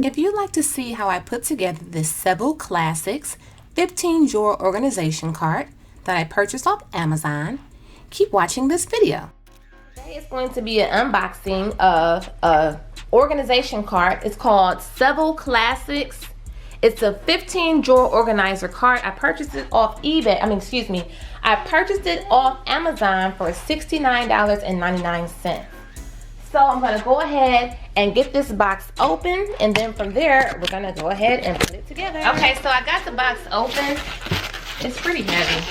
If you'd like to see how I put together this Seville Classics 15 drawer organization cart that I purchased off Amazon, keep watching this video. Today is going to be an unboxing of an organization cart. It's called Seville Classics. It's a 15 drawer organizer cart. I purchased it off I purchased it off Amazon for $69.99. So I'm gonna go ahead and get this box open, and then from there, we're gonna go ahead and put it together. Okay, so I got the box open. It's pretty heavy.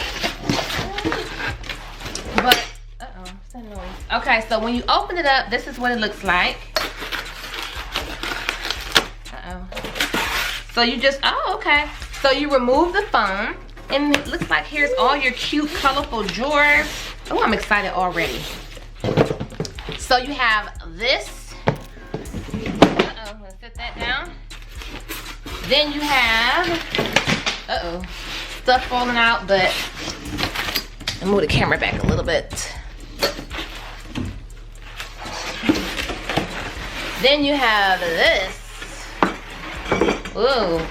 But, what's that noise? Okay, so when you open it up, this is what it looks like. So you just, okay. So you remove the foam, and it looks like here's all your cute, colorful drawers. Oh, I'm excited already. So you have this. I'm gonna set that down. Then you have, stuff falling out, but I'll move the camera back a little bit. Then you have this. Ooh.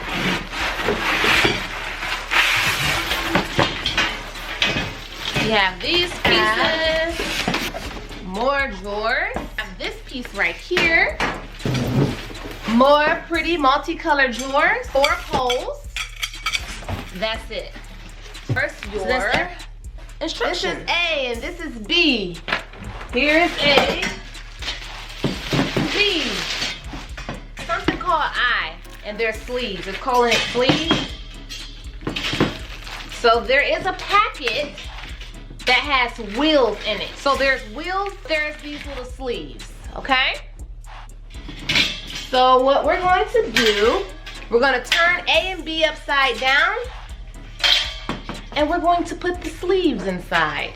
You have these pieces. More drawers. I have this piece right here. More pretty multicolored drawers. 4 holes. That's it. First your instructions. This is A and this is B. Here's A. B. Something called I. And they're sleeves. They're calling it sleeves. So there is a packet that has wheels in it. So there's wheels, there's these little sleeves, okay? So what we're going to do, we're gonna turn A and B upside down, and we're going to put the sleeves inside.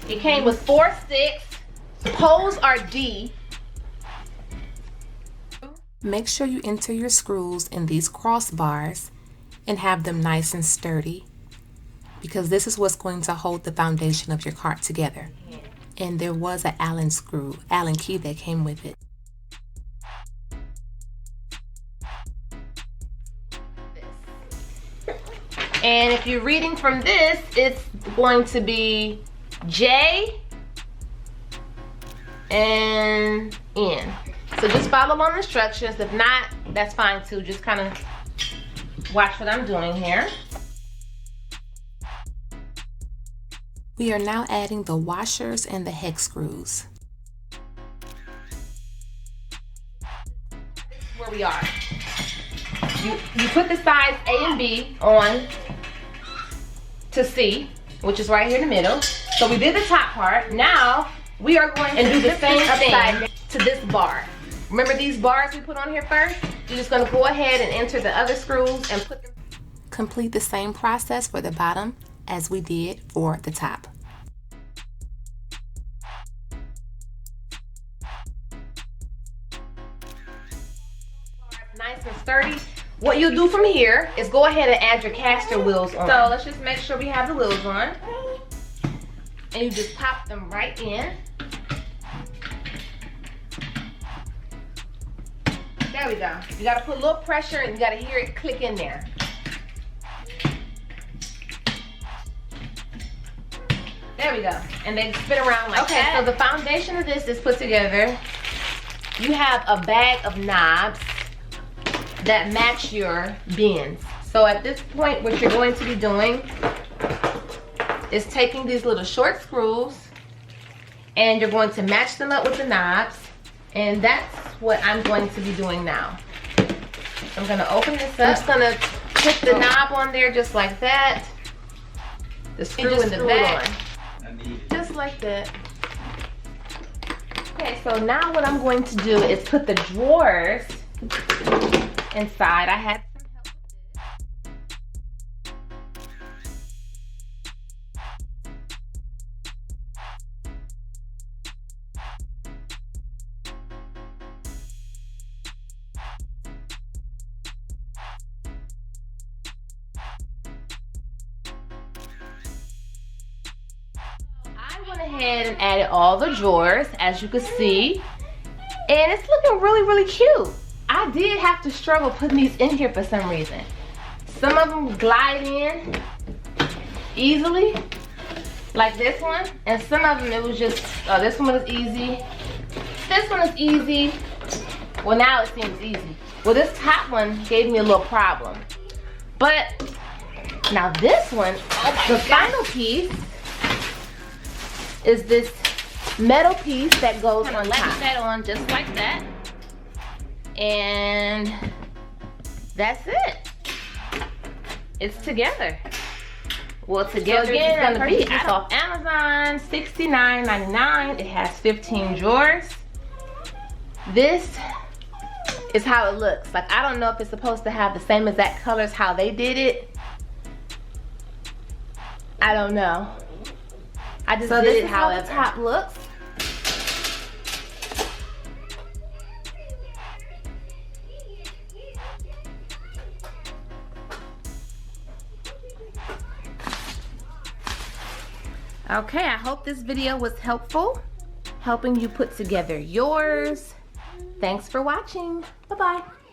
It came with 4 sticks. The holes are D. Make sure you enter your screws in these crossbars and have them nice and sturdy, because this is what's going to hold the foundation of your cart together. And there was an Allen key that came with it. And if you're reading from this, it's going to be J and N. So just follow on the instructions. If not, that's fine too. Just kind of watch what I'm doing here. We are now adding the washers and the hex screws. This is where we are. You put the sides A and B on to C, which is right here in the middle. So we did the top part. Now we are going to do the same thing to this bar. Remember these bars we put on here first? You're just going to go ahead and enter the other screws and put them. Complete the same process for the bottom as we did for the top. Nice and sturdy. What you'll do from here is go ahead and add your caster wheels on. So let's just make sure we have the wheels on. And you just pop them right in. There we go. You gotta put a little pressure and you gotta hear it click in there. There we go. And they spin around like that. So the foundation of this is put together. You have a bag of knobs that match your bends. So at this point, what you're going to be doing is taking these little short screws and you're going to match them up with the knobs. And that's what I'm going to be doing now. I'm gonna open this up. I'm just gonna put the knob on there just like that. The screw in the back. Just like that. Okay, so now what I'm going to do is put the drawers inside. I had some help with this. went ahead and added all the drawers, as you can see. And it's looking really, really cute. I did have to struggle putting these in here for some reason. Some of them glide in easily, like this one. And some of them it was just, oh, this one was easy. This one is easy. Well, now it seems easy. Well, this top one gave me a little problem. But now this one, the final piece is this metal piece that goes on top. Latch that on just like that. And that's it. It's together. Well, together so again, it's gonna be off Amazon, $69.99. It has 15 drawers. This is how it looks. Like, I don't know if it's supposed to have the same exact colors how they did it. I don't know. I just did it however. So this is how the top looks. Okay, I hope this video was helpful, helping you put together yours. Thanks for watching. Bye-bye.